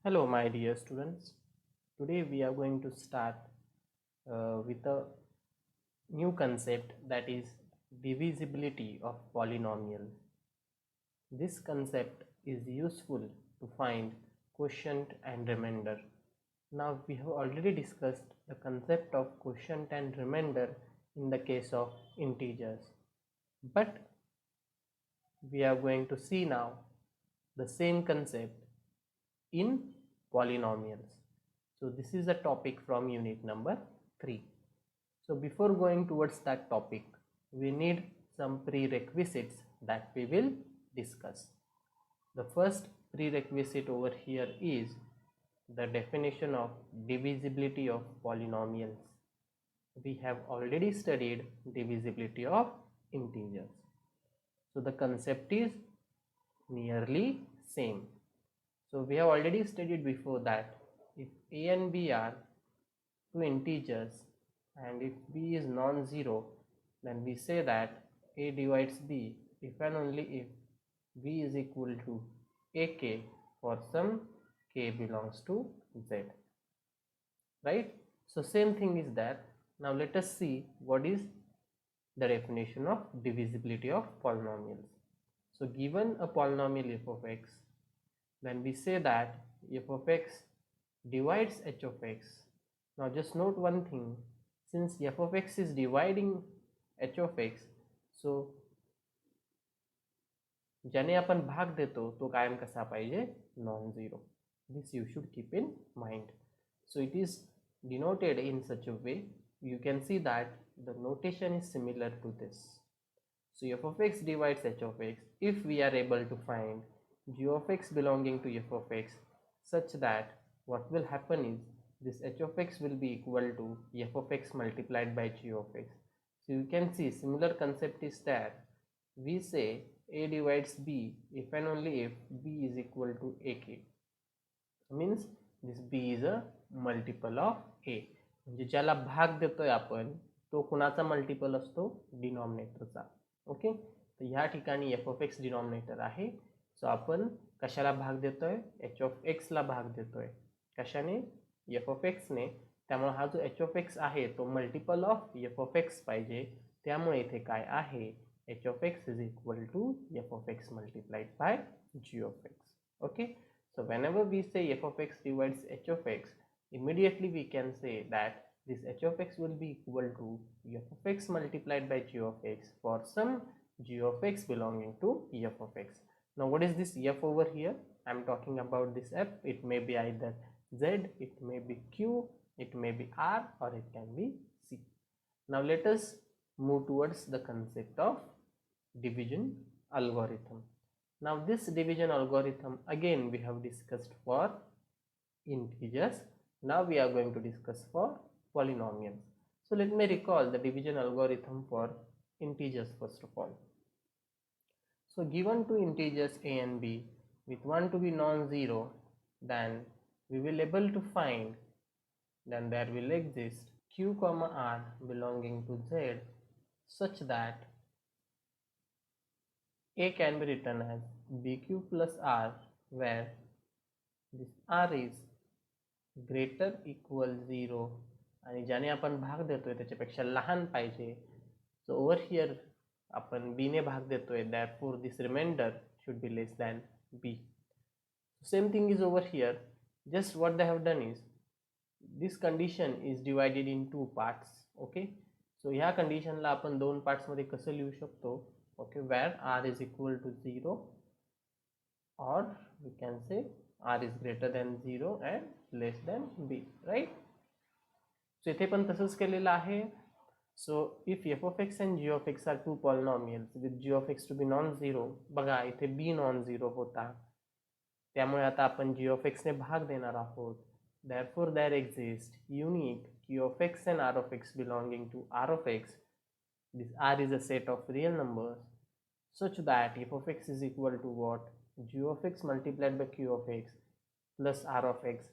Hello, my dear students. Today we are going to start with a new concept, that is divisibility of polynomial. This concept is useful to find quotient and remainder. Now we have already discussed the concept of quotient and remainder in the case of integers, but we are going to see now the same concept in polynomials. So this is a topic from unit number 3. So before going towards that topic, we need some prerequisites that we will discuss. The first prerequisite over here is the definition of divisibility of polynomials. We have already studied divisibility of integers. So the concept is nearly same. So we have already studied before that if a and b are two integers and if b is non-zero, then we say that a divides b if and only if b is equal to ak for some k belongs to z, right? So same thing is there. Now let us see what is the definition of divisibility of polynomials. So given a polynomial f of x, then we say that f of x divides h of x. Now just note one thing, since f of x is dividing h of x, so ज्याने आपण भाग देतो तो कायम कसा पाहिजे, non zero. This you should keep in mind. So it is denoted in such a way, you can see that the notation is similar to this. So f of x divides h of x if we are able to find g of x belonging to f of x such that what will happen is this h of x will be equal to f of x multiplied by g of x. So you can see similar concept is there. We say a divides b if and only if b is equal to ak, means this b is a multiple of a. म्हणजे ज्याला भाग देतोय आपण तो कुणाचा multiple असतो, डिनॉमिनेटरचा. Okay, तर ह्या ठिकाणी f of x डिनॉमिनेटर आहे. सो आपण कशाला भाग देतोय, h of x ला भाग देतोय. कशाने, f of x ने. त्यामुळे हा जो h of x आहे तो multiple of f of x पाहिजे. त्यामुळे इथे काय आहे, h of x is equal to f of x multiplied by g of x. Okay, so whenever we say f of x divides h of x, immediately we can say that this h of x will be equal to f of x multiplied by g of x for some g of x belonging to f of x. Now what is this f over here? I am talking about this f. It may be either z, it may be q, it may be r, or it can be c. Now let us move towards the concept of division algorithm. Now this division algorithm again we have discussed for integers. Now we are going to discuss for polynomials. So let me recall the division algorithm for integers first of all. So given two integers a and b with one to be non-zero, then we will able to find, then there will exist q comma r belonging to z such that a can be written as bq plus r, where this r is greater equal 0 आणि ज्याने आपण भाग देतोय त्याच्यापेक्षा लहान पाहिजे. So over here आपण b ने भाग देतोय, therefore this remainder should be less than b. Same thing is over here. Just what they have done is this condition is divided in two parts. Okay, so ह्या कंडिशनला आपण दोन parts मध्ये कसं लिहू शकतो, okay, where r is equal to 0 or we can say r is greater than 0 and less than b, right? So इथे पण तसंच केलेलं आहे. So if f of x and g of x are two polynomials with g of x to be non-zero, बघा इथे b non-zero होता, त्यामुळे आता आपण g of x ने भाग देणार आहोत. Therefore there exists unique q of x and r of x belonging to r of x. This r is a set of real numbers such that f of x is equal to what, g of x multiplied by q of x plus r of x.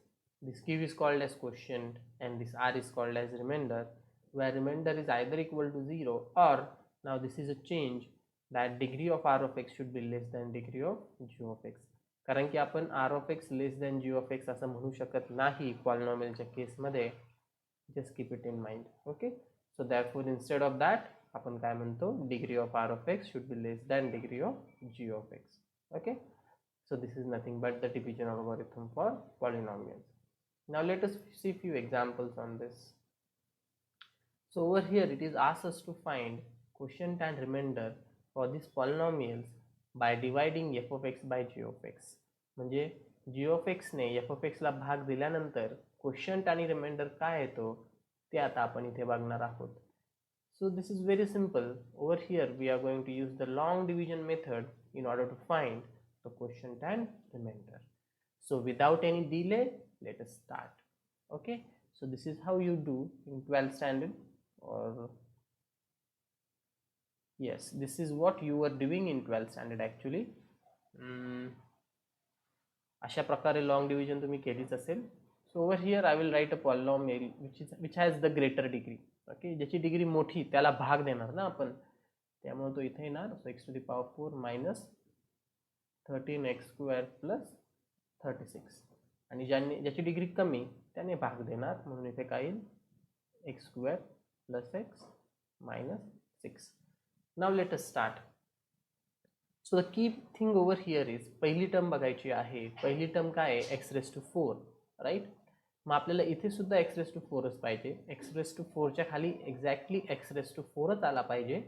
This q is called as quotient and this r is called as remainder, where remainder is either equal to 0 or, now this is a change, that degree of r of x should be less than degree of g of x. कारण की आपण r of x less than g of x असं म्हणू शकत नाही पॉलिनॉमियलच्या केसमध्ये. Just keep it in mind. Okay, so therefore instead of that आपण काय म्हणतो, degree of r of x should be less than degree of g of x. Okay, so this is nothing but the division algorithm for polynomials. Now let us see few examples on this. So over here it is asked us to find quotient and remainder for these polynomials by dividing f of x by g of x. म्हणजे g of x ने f of x ला भाग दिल्यानंतर quotient आणि remainder काय येतो ते आता आपण इथे बघणार आहोत. So this is very simple. Over here we are going to use the long division method in order to find the quotient and remainder. So without any delay, let us start. Okay, so this is how you do in 12th standard, or yes, this is what you were doing in 12th standard actually. अशा प्रकारे long division तुम्ही केलीच असेल. So over here I will write a polynomial which has the greater degree. Okay, ज्याची degree मोठी त्याला भाग देणार ना आपण, त्यामुळे तो इथे येणार. So x to the power 4 minus 13x square plus 36, आणि ज्याची डिग्री कमी त्याने भाग देणार, म्हणून इथे काय येईल, x square plus x minus 6. Now let us start. So the key thing over here is पहिली टर्म बघायची आहे. पहिली टर्म काय आहे, x raised to 4, राईट. मग आपल्याला इथे सुद्धा x raised to 4च पाहिजे. x raised to 4च्या खाली एक्झॅक्टली x raised to 4च आला पाहिजे.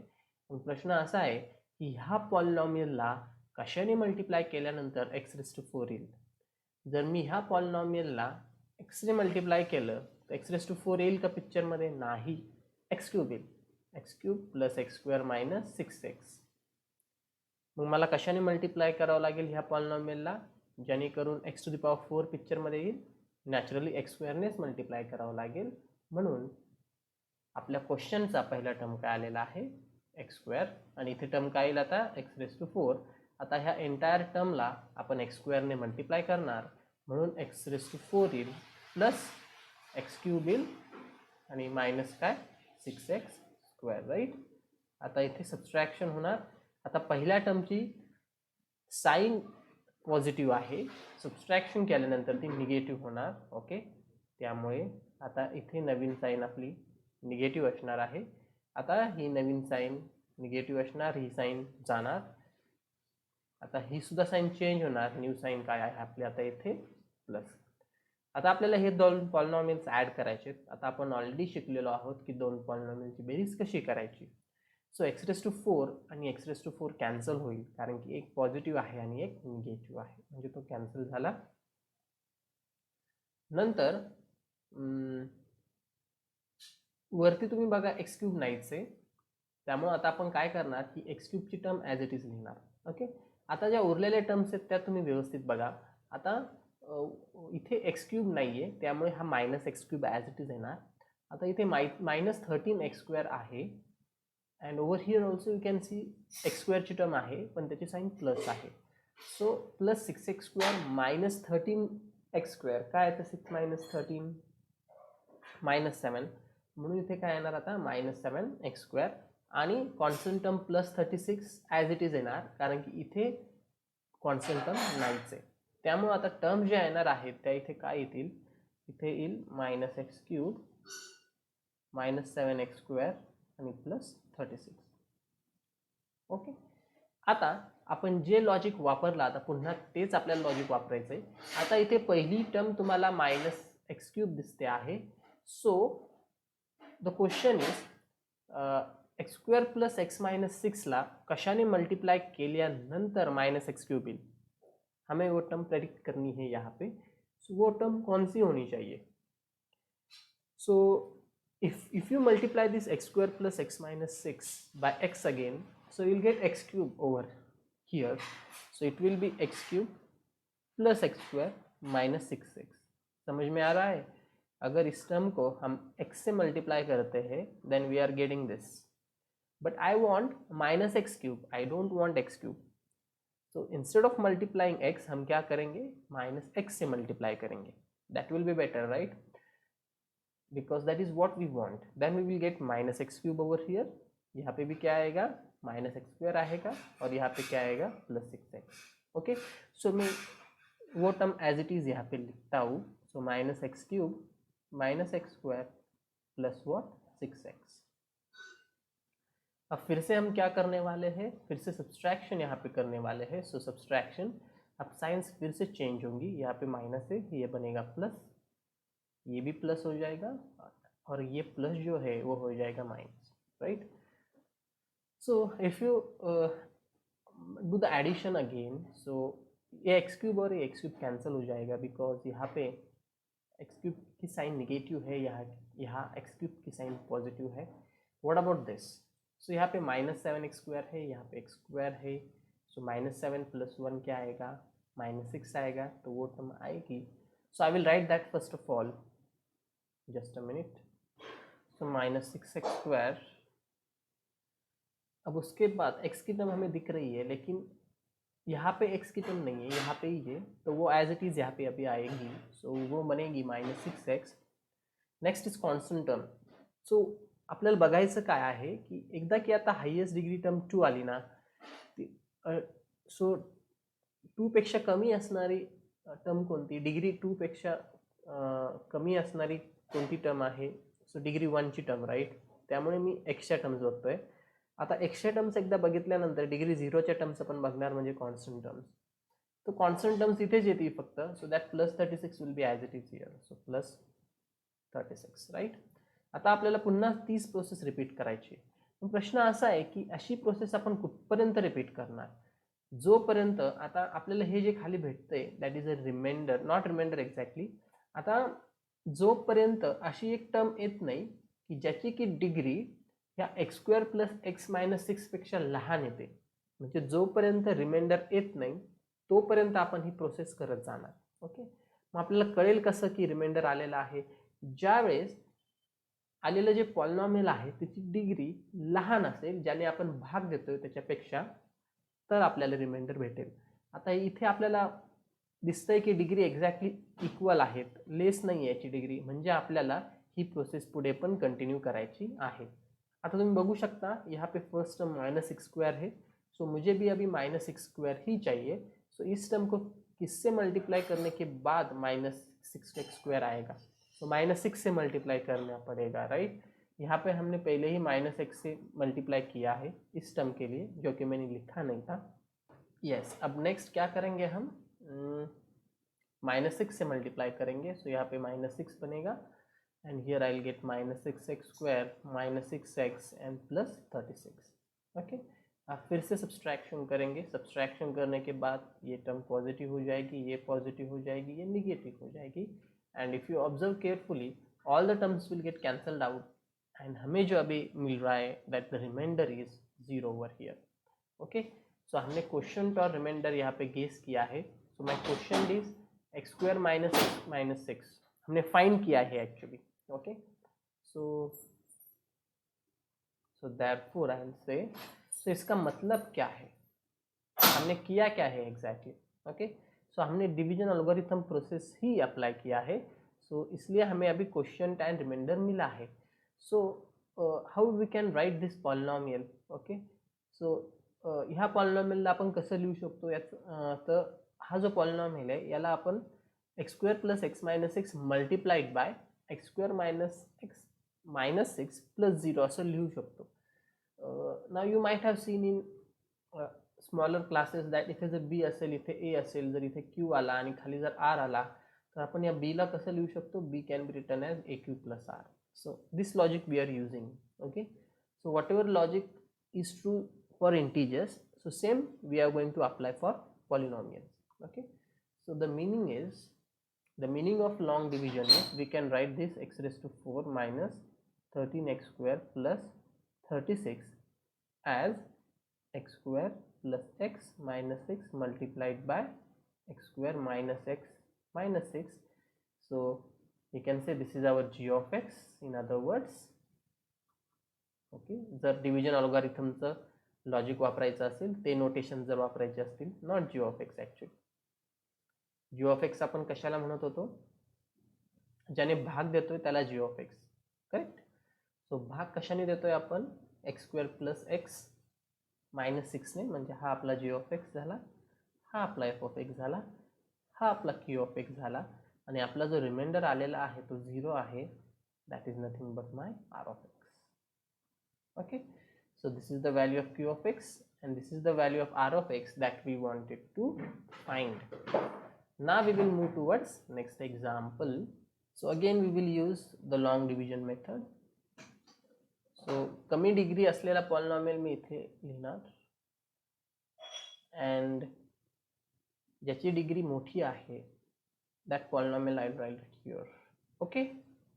पण प्रश्न असा आहे की ह्या पॉलिनॉमियलला कशाने मल्टिप्लाय केल्यानंतर x raised to 4 येईल. जर मी ह्या पॉलिनॉमियलला x ने मल्टिप्लाय केलं तर x raised to 4 येईल का पिक्चरमध्ये, नाही, x क्यूब येईल. x cube plus x square minus 6x. मग मला कशाने मल्टिप्लाय करावं लागेल ह्या पॉलिनॉमियलला, जेणेकरून x टू द पॉवर 4 पिक्चरमध्ये येईल. नॅचरली x स्क्वेअरनेच मल्टिप्लाय करावं लागेल. म्हणून आपल्या क्वेश्चनचा पहिला टर्म काय आलेला आहे, x स्क्वेअर, आणि इथे टर्म काय येईल आता, x raised to 4. आता ह्या एंटायर टर्मला आपण x स्क्वेअरने मल्टिप्लाय करणार, म्हणून x raised to 4 येईल प्लस x क्यूब येईल आणि मायनस काय 6x स्क्वेअर, राईट. आता इथे सबस्ट्रॅक्शन होणार. आता पहिल्या टर्मची साईन पॉझिटिव्ह आहे, सबस्ट्रॅक्शन केल्यानंतर ती निगेटिव्ह होणार. ओके, त्यामुळे आता इथे नवीन साईन आपली निगेटिव्ह असणार आहे. आता ही नवीन साईन निगेटिव्ह असणार, ही साईन जाणार. आता ही सुद्धा साईन चेंज होणार, न्यू साईन काय आहे आपली आता इथे प्लस. आता आपल्याला हे दोन पॉलिनॉमियल्स ॲड करायचे. आता आपण ऑलरेडी शिकलेलो आहोत की दोन पॉलिनॉमियलची बेरीज कशी करायची. सो x raised to 4 आणि x raised to 4 कॅन्सल होईल, कारण की एक पॉझिटिव्ह आहे आणि एक निगेटिव्ह आहे, म्हणजे तो कॅन्सल झाला. नंतर वरती तुम्ही बघा x क्यूब नाहीच आहे, त्यामुळे आता आपण काय करणार की x क्यूबची टर्म ॲज इट इज लिहिणार. ओके, आता ज्या उरलेल्या टर्म्स आहेत त्या तुम्ही व्यवस्थित बघा. आता इथे x क्यूब नाही आहे, त्यामुळे हा minus x cube as it is येणार. आता इथे मायनस 13x स्क्वेअर आहे, and over here also you can see x स्क्वेअरची टर्म आहे, पण त्याची साईन प्लस आहे. So plus 6x square minus 13x square, काय आहे तर 6 मायनस 13 मायनस 7, म्हणून इथे काय येणार आता मायनस 7x स्क्वेअर, आणि constant term plus 36 as it is येणार, कारण की इथे कॉन्स्टंट टर्म नाहीच आहे. त्यामुळे आता टर्म ज्या येणार आहेत त्या इथे काय येतील, इथे येईल minus x cube minus 7x square आणि प्लस 36. ओके, आता आपण जे लॉजिक वापरलं आता पुन्हा तेच आपल्याला लॉजिक वापरायचं आहे. आता इथे पहिली टर्म तुम्हाला मायनस एक्स क्यूब दिसते आहे. So the question is x square plus x minus 6ला कशाने मल्टीप्लाई केल्यानंतर माइनस एक्स क्यूब येईल, हमें वो टर्म प्रेडिक्ट करनी है यहाँ पे. सो वो टर्म कौन सी होनी चाहिए. सो if you multiply this x square plus x minus 6 by x again, so you'll get x cube over here. So it will be x cube plus x square minus 6x. समझ में आ रहा है. अगर इस term को हम x से multiply करते हैं then we are getting this, but I want minus x cube, I don't want x cube. So instead of multiplying x हम क्या करेंगे, minus x से मल्टीप्लाई करेंगे. That will be better, right? Because that is what we want. Then we will get minus x cube over here. यहाँ पे भी क्या आएगा, माइनस एक्स स्क्वेयर आएगा, और यहाँ पे क्या आएगा प्लस 6x. ओके, सो मैं वो टर्म एज इट इज़ यहाँ पे लिखता हूँ. So minus x cube minus x square plus what 6x. अब फिर से हम क्या करने वाले हैं, फिर से सब्सट्रैक्शन यहाँ पे करने वाले हैं. सो सब्सट्रैक्शन, अब साइंस फिर से चेंज होंगी. यहाँ पे माइनस है, ये बनेगा प्लस, ये भी प्लस हो जाएगा और ये प्लस जो है वो हो जाएगा minus, right. So if you do the addition again, so ये एक्स क्यूब और ये एक्स क्यूब कैंसिल हो जाएगा बिकॉज यहाँ पे एक्स क्यूब की साइन निगेटिव है, यहाँ एक्स क्यूब की साइन पॉजिटिव है. What about this? सो यहाँ पे माइनस 7x स्क्वायर है, यहाँ पे एक्स स्क्वायर है. सो माइनस 7 प्लस 1 क्या आएगा, माइनस 6 आएगा, तो वो टर्म आएगी. So I will write that first of all, just a minute. So minus 6x square. अब उसके बाद x की टर्म हमें दिख रही है, लेकिन यहाँ पे x की टर्म नहीं है, यहाँ पे ही है, तो वो एज इट इज़ यहाँ पे अभी आएगी. सो वो बनेगी minus 6x. Next is constant term. So आपल्याला बघायचं काय आहे की एकदा की आता हायेस्ट डिग्री टर्म 2 आली ना, सो 2 पेक्षा कमी असणारी टर्म कोणती, डिग्री 2 पेक्षा कमी असणारी कोणती टर्म आहे. सो डिग्री 1 ची टर्म, राईट. त्यामुळे मी एक्सच्या टर्म्स बघतोय. आता एक्सच्या टर्म्स एकदा बघितल्यानंतर डिग्री 0च्या टर्म्स आपण बघणार, म्हणजे कॉन्स्टंट टर्म्स. तो कॉन्स्टंट टर्म्स इथेच येते फक्त. So that plus 36 will be as it is here. So plus 36, right. आता आपल्याला पुन्हा तीच प्रोसेस रिपीट करायची. पण प्रश्न असा आहे की अशी प्रोसेस आपण कुठपर्यंत रिपीट करणार, जोपर्यंत आता आपल्याला हे जे खाली भेटतंय that is a remainder, not remainder exactly. आता जोपर्यंत अशी एक टर्म येत नाही की ज्याची की डिग्री ह्या x square plus x minus 6 पेक्षा लहान येते, म्हणजे जोपर्यंत रिमाइंडर येत नाही तोपर्यंत आपण ही प्रोसेस करत जाणार. ओके. मग आपल्याला कळेल कसं की रिमाइंडर आलेला आहे, ज्यावेळेस आलेलं जे पॉलिनॉमियल आहे त्याची डिग्री लहान असेल, ज्याने आपण भाग देतोय त्याच्यापेक्षा, तर आपल्याला रिमाइंडर भेटेल. आता इथे आपल्याला दिसतंय की डिग्री एक्झॅक्टली इक्वल आहेत, लेस नाही याची डिग्री, म्हणजे आपल्याला ही प्रोसेस पुढे पण कंटिन्यू करायची आहे. आता तुम्ही बघू शकता यहाँ पे फर्स्ट टर्म माइनस 6 स्क्वायर है. सो मुझे भी अभी माइनस 6 स्क्वायर ही चाहिए. सो इस टर्म को किससे मल्टीप्लाई करने के बाद माइनस 6x स्क्वायर आएगा. तो माइनस 6 से मल्टीप्लाई करना पड़ेगा, राइट. यहाँ पे हमने पहले ही माइनस एक्स से मल्टीप्लाई किया है इस टर्म के लिए, जो कि मैंने लिखा नहीं था. यस. अब नेक्स्ट क्या करेंगे हम, माइनस 6 से मल्टीप्लाई करेंगे. सो यहाँ पे माइनस 6 बनेगा and here I will get minus 6x square minus 6x and plus 36. Okay. आप फिर से सब्सट्रैक्शन करेंगे. सब्सट्रैक्शन करने के बाद ये टर्म पॉजिटिव हो जाएगी, ये पॉजिटिव हो जाएगी, ये निगेटिव हो जाएगी. And if you observe carefully all the terms will get cancelled out and हमें जो अभी मिल रहा है that the reminder is 0 over here. Okay. So हमने क्वेश्चन और रिमाइंडर यहाँ पे गेस किया है. So my question is x square minus 6 हमने फाइंड किया है actually. Okay. So therefore I will say, so इसका मतलब क्या है, हमने किया क्या है एग्जैक्टली. ओके. सो हमने डिवीजन एल्गोरिथम प्रोसेस ही अप्लाई किया है. सो इसलिए हमें अभी क्वेश्चन एंड रिमाइंडर मिला है. So how we can write this polynomial. Okay. So ह्या पॉलिनॉमियलला आपण कसं लिहू शकतो याचं, तर हा जो पॉलिनॉमियल आहे याला आपण x square plus x minus 6 multiplied by x square minus x minus 6 plus 0 असं लिहू शकतो. Now you might have seen in smaller classes that इथे जर बी असेल, इथे ए असेल, जर इथे क्यू आला आणि खाली जर आर आला, तर आपण या बीला कसं लिहू शकतो, B can be written as a Q plus R. So this logic we are using. Okay. So whatever logic is true for integers, so same we are going to apply for polynomials. Okay. So the meaning of long division is we can write this x raised to 4 minus 13x square plus 36 as x square plus x minus 6 multiplied by x square minus x minus 6. So you can say this is our g of x in other words. ओके. जर division अल्गोरिथमचं logic वापरायचं असेल, ते notation जर वापरायचे असतील, not g of x. Actually g of x आपण कशाला म्हणत होतो, ज्याने भाग देतोय त्याला g of x, correct. So भाग कशाने देतोय आपण, x square plus x minus 6ने, म्हणजे हा आपला जी ऑफ एक्स झाला, हा आपला एफ ऑफ एक्स झाला, हा आपला क्यू ऑफ एक्स झाला आणि आपला जो रिमाइंडर आलेला आहे तो 0 आहे. That is nothing but my R of X. Okay, so this is the value of q of x and this is the value of r of x that we wanted to find. Now we will move towards next example. So again we will use the long division method. So कमी degree असलेला polynomial मी इथे लिहिणार and ज्याची degree मोठी आहे that polynomial I will write it here. Okay,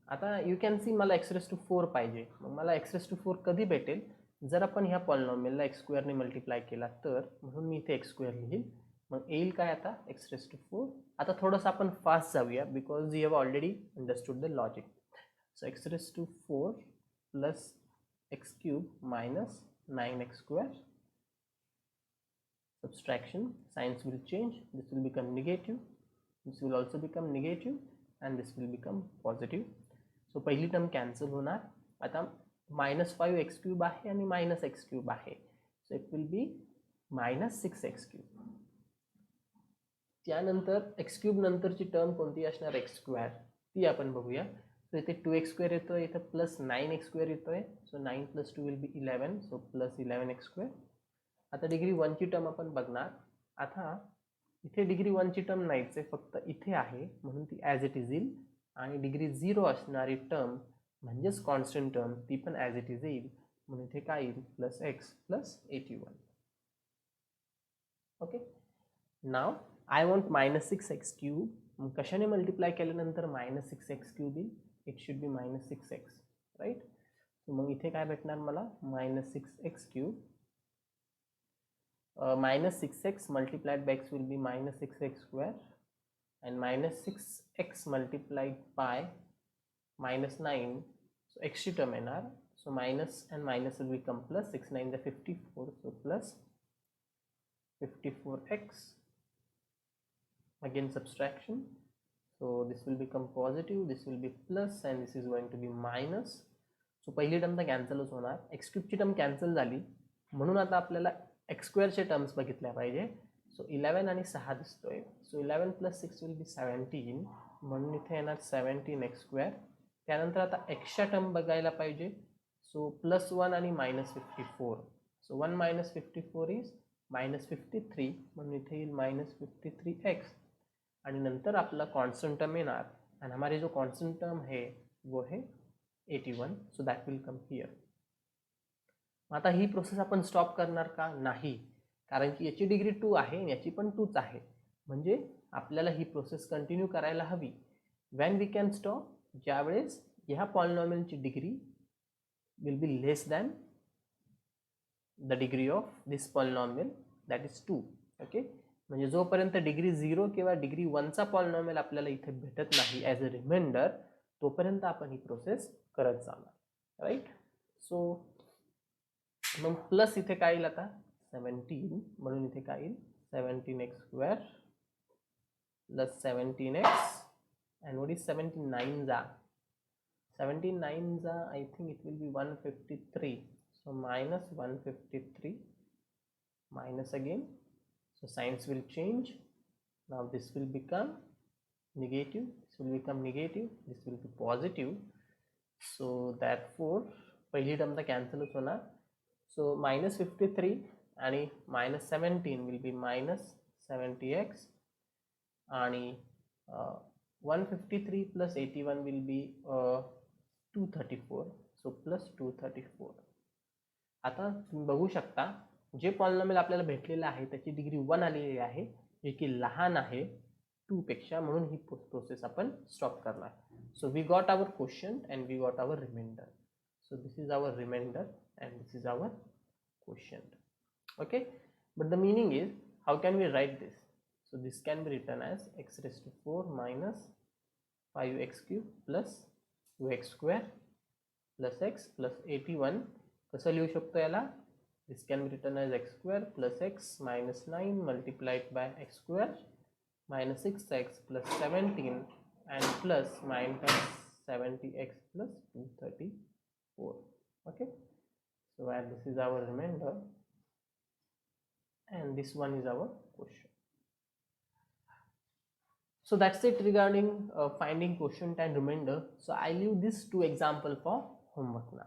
आता you can सी मला x raised to 4 पाहिजे. मग मला x raised to 4 कधी भेटेल जर आपण ह्या पॉलिनॉमियलला x स्क्वेअरने मल्टिप्लाय केला तर. म्हणून मी इथे x स्क्वेअर लिहील. मग येईल काय आता x raised to 4. आता थोडंसं आपण फास्ट जाऊया because you have already understood the logic. So x raised to 4 plus x cube minus 9x square. Subtraction, signs will change. This will become negative. This will also become negative and this will become positive. So पहिली term cancel होणार. आता -5x cube आहे आणि -x cube आहे. So it will be -6x cube. त्यानंतर x cube नंतरची term कोणती असणार x स्क्वेअर ती आपण बघूया. सो इथे 2x स्क्वेअर येतोय, इथे प्लस 9x स्क्वेअर येतोय. सो 9 + 2 will be 11. So plus 11x square. आता डिग्री 1 ची टर्म आपण बघणार. आता इथे डिग्री 1 ची टर्म नाहीच आहे, फक्त इथे आहे म्हणून ती ॲज इट इज येईल. आणि डिग्री 0 असणारी टर्म म्हणजेच कॉन्स्टंट टर्म ती पण ॲज इट इज येईल म्हणून इथे काय येईल +x + 81. Okay, now I want -6x cube. मग कशाने मल्टिप्लाय केल्यानंतर -6x क्यूब येईल. It should be -6x, right. मग इथे काय भेटणार मला -6x cube. -6x multiplied by x will be -6x square and -6x multiplied by -9. So x ची टर्म येणार. So minus and minus will become plus. 6 9 the 54. So plus 54x. Again subtraction. So this will become positive. This will be plus and this is going to be minus. So पहिली term तर कॅन्सलच होणार. x cube ची term cancel झाली म्हणून आता आपल्याला x स्क्वेअरचे terms बघितल्या पाहिजे. सो 11 आणि 6 दिसतोय. सो 11 + 6 विल बी 17 म्हणून इथे येणार 17x स्क्वेअर. त्यानंतर आता एक्सच्या टर्म बघायला पाहिजे. सो +1 आणि -54. सो 1 - 54 इज -53 म्हणून इथे येईल -53x. आणि नंतर आपला कॉन्स्टंट टर्म येणार आणि हमारे जो कॉन्स्टंट टर्म है वो है 81. So that will come here. आता ही प्रोसेस आपण स्टॉप करणार का नाही, कारण की याची डिग्री 2 आहे आणि याची पण 2च आहे. म्हणजे आपल्याला ही प्रोसेस कंटिन्यू करायला हवी. व्हॅन वी कॅन स्टॉप, ज्यावेळेस ह्या पॉलिनॉमियलची degree will be less than the degree of this polynomial that is 2. Okay, म्हणजे जोपर्यंत डिग्री 0 किंवा डिग्री 1चा पॉलिनॉमियल आपल्याला इथे भेटत नाही ॲज अ रिमाइंडर तोपर्यंत आपण ही प्रोसेस करत जाणार, राईट. सो मग प्लस इथे काय येईल आता 17 म्हणून इथे काय येईल 17x square plus 17x and what is 17 जा 17 जा I think it will be 153. So -153 minus again. So signs will change. Now this will become negative. This will become negative. This will be positive. So therefore पहिली term तर कॅन्सलच होणार. So -53 आणि -17 will be -70x आणि 153 plus 81 will be 234. So plus 234. आता तुम्ही बघू शकता जे polynomial आपल्याला भेटलेलं आहे त्याची डिग्री 1 आलेली आहे जे की लहान आहे 2 पेक्षा, म्हणून ही प्रोसेस आपण स्टॉप करणार. So we got our question and we got our remainder. So this is our remainder and this is our quotient. Okay, but the meaning is how can we write this? So this can be written as x raised to 4 minus 5x cube plus 2x square plus x plus 81. कसं लिहू शकतो याला? This can be written as x square plus x minus 9 multiplied by x square minus 6x plus 17 and plus minus 70x plus 234. Okay, so where this is our remainder and this one is our question. So that's it regarding finding quotient and remainder. So I leave these two example for homework now.